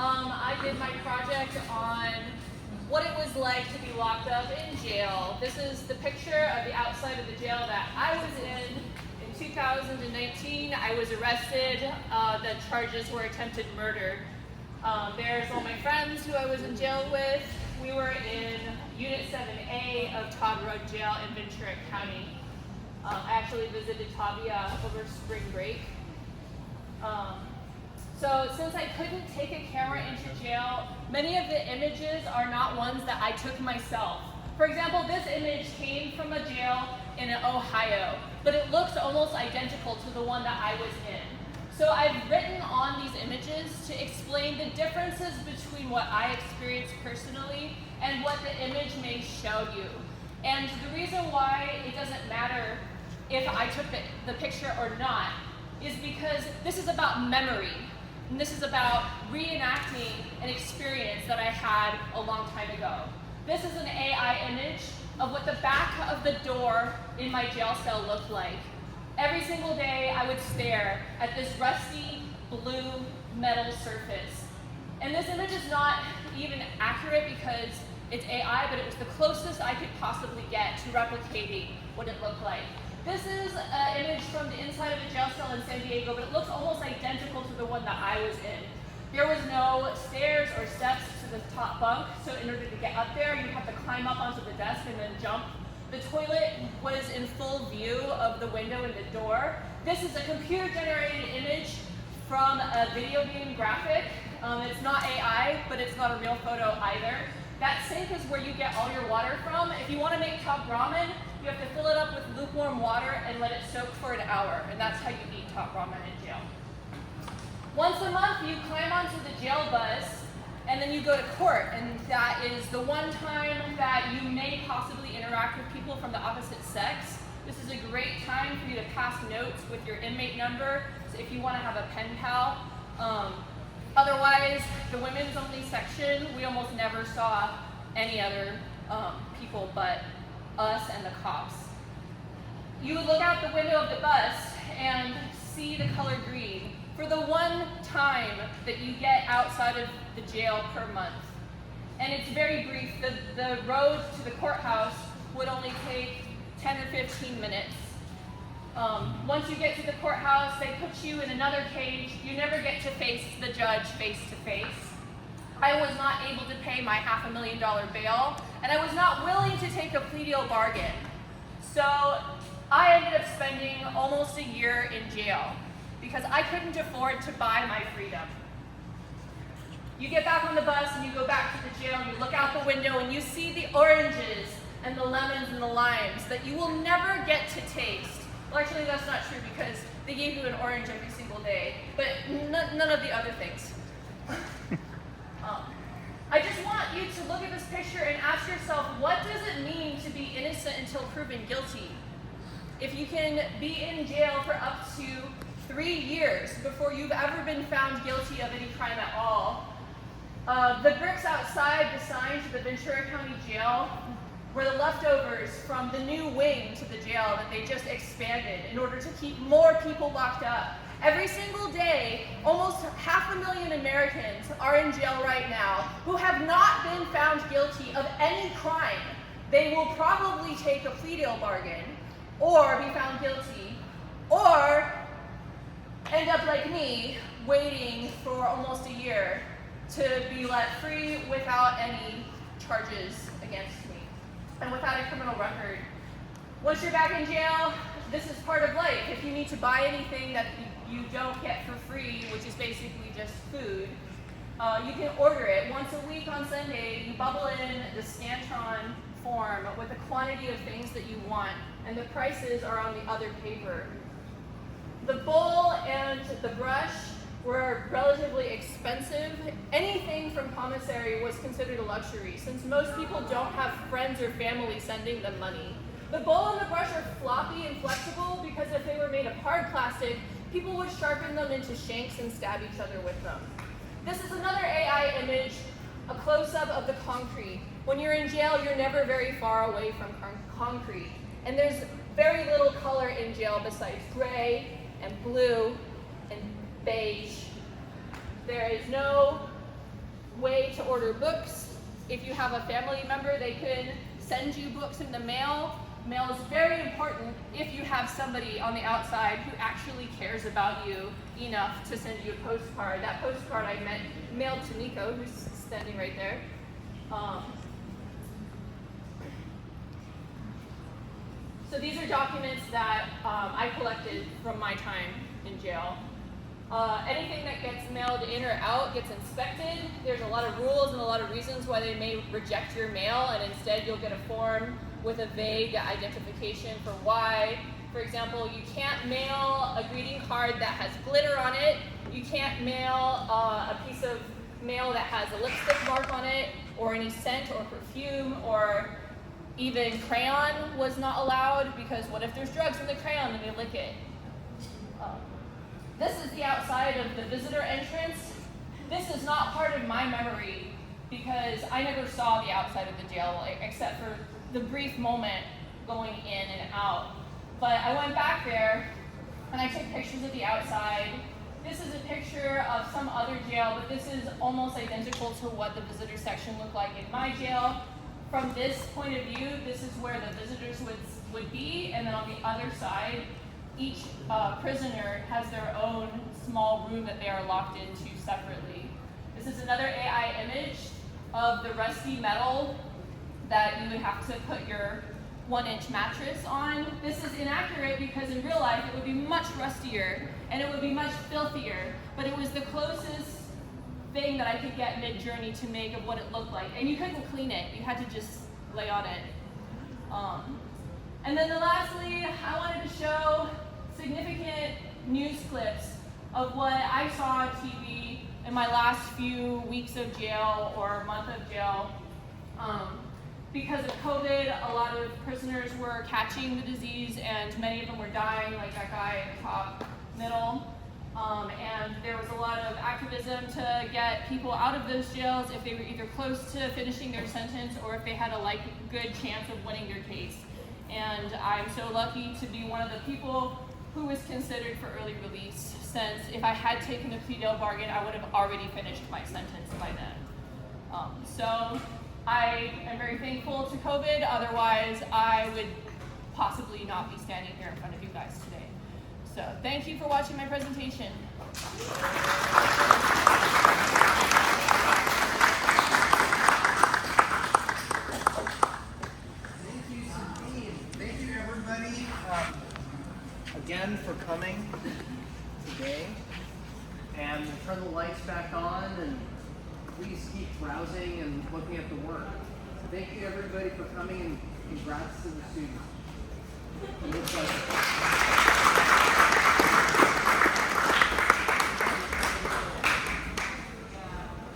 I did my project on what it was like to be locked up in jail. This is the picture of the outside of the jail that I was in. In 2019, I was arrested. The charges were attempted murder. There's all my friends who I was in jail with. We were in Unit 7A of Todd Road Jail in Ventura County. I actually visited Tavia over spring break. So since I couldn't take a camera into jail, many of the images are not ones that I took myself. For example, this image came from a jail in Ohio, but it looks almost identical to the one that I was in. So I've written on these images to explain the differences between what I experienced personally and what the image may show you. And the reason why it doesn't matter if I took the picture or not is because this is about memory. And this is about reenacting an experience that I had a long time ago. This is an AI image of what the back of the door in my jail cell looked like. Every single day I would stare at this rusty blue metal surface. And this image is not even accurate because it's AI, but it was the closest I could possibly get to replicating what it looked like. This is an image from the inside of a jail cell in San Diego, but it looks almost identical to the one that I was in. There was no stairs or steps to the top bunk, so in order to get up there, you'd have to climb up onto the desk and then jump. The toilet was in full view of the window and the door. This is a computer-generated image from a video game graphic. It's not AI, but it's not a real photo either. That sink is where you get all your water from. If you want to make top ramen, you have to fill it up with lukewarm water and let it soak for an hour, and that's how you eat top ramen in jail. Once a month, you climb onto the jail bus, and then you go to court, and that is the one time that you may possibly interact with people from the opposite sex. This is a great time for you to pass notes with your inmate number, so if you want to have a pen pal. Otherwise, the women's only section, we almost never saw any other people but us and the cops. You would look out the window of the bus and see the color green for the one time that you get outside of the jail per month. And it's very brief. The road to the courthouse would only take 10 or 15 minutes. Once you get to the courthouse, they put you in another cage. You never get to face the judge face to face. I was not able to pay my $500,000 bail, and I was not willing to take a plea deal bargain. So I ended up spending almost a year in jail because I couldn't afford to buy my freedom. You get back on the bus and you go back to the jail and you look out the window and you see the oranges and the lemons and the limes that you will never get to taste. Well, actually, that's not true because they gave you an orange every single day, but none of the other things. I just want you to look at this picture and ask yourself, what does it mean to be innocent until proven guilty? If you can be in jail for up to 3 years before you've ever been found guilty of any crime at all. The bricks outside the sign to the Ventura County Jail were the leftovers from the new wing to the jail that they just expanded in order to keep more people locked up. Every single day, almost 500,000 Americans are in jail right now who have not been found guilty of any crime. They will probably take a plea deal bargain or be found guilty or end up like me waiting for almost a year to be let free without any charges against me and without a criminal record. Once you're back in jail, this is part of life. If you need to buy anything that you don't get for free, which is basically just food, you can order it. Once a week on Sunday, you bubble in the Scantron form with the quantity of things that you want, and the prices are on the other paper. The bowl and the brush were relatively expensive. Anything from commissary was considered a luxury, since most people don't have friends or family sending them money. The bowl and the brush are floppy and flexible because if they were made of hard plastic, people would sharpen them into shanks and stab each other with them. This is another AI image, a close-up of the concrete. When you're in jail, you're never very far away from concrete. And there's very little color in jail besides gray and blue and beige. There is no way to order books. If you have a family member, they can send you books in the mail. Mail is very important if you have somebody on the outside who actually cares about you enough to send you a postcard. That postcard I mailed to Nico, who's standing right there. So these are documents that I collected from my time in jail. Anything that gets mailed in or out gets inspected. There's a lot of rules and a lot of reasons why they may reject your mail, and instead you'll get a form with a vague identification for why. For example, you can't mail a greeting card that has glitter on it. You can't mail a piece of mail that has a lipstick mark on it, or any scent or perfume, or even crayon was not allowed, because what if there's drugs in the crayon and they lick it? This is the outside of the visitor entrance. This is not part of my memory because I never saw the outside of the jail except for the brief moment going in and out. But I went back there and I took pictures of the outside. This is a picture of some other jail, but this is almost identical to what the visitor section looked like in my jail. From this point of view, this is where the visitors would be, and then on the other side, each prisoner has their own small room that they are locked into separately. This is another AI image of the rusty metal that you would have to put your 1-inch mattress on. This is inaccurate because in real life it would be much rustier and it would be much filthier, but it was the closest thing that I could get mid-journey to make of what it looked like. And you couldn't clean it, you had to just lay on it. And then lastly, I wanted to show significant news clips of what I saw on TV in my last few weeks of jail or month of jail. Because of COVID, a lot of prisoners were catching the disease and many of them were dying, like that guy in the top middle. And there was a lot of activism to get people out of those jails if they were either close to finishing their sentence or if they had a good chance of winning their case. And I'm so lucky to be one of the people who was considered for early release, since if I had taken a plea deal bargain, I would have already finished my sentence by then. So I am very thankful to COVID, otherwise I would possibly not be standing here in front of you guys today. So thank you for watching my presentation. Thank you, Sephine. Thank you, everybody, again for coming today. And we'll turn the lights back on, and please keep browsing and looking at the work. Thank you, everybody, for coming, and congrats to the students.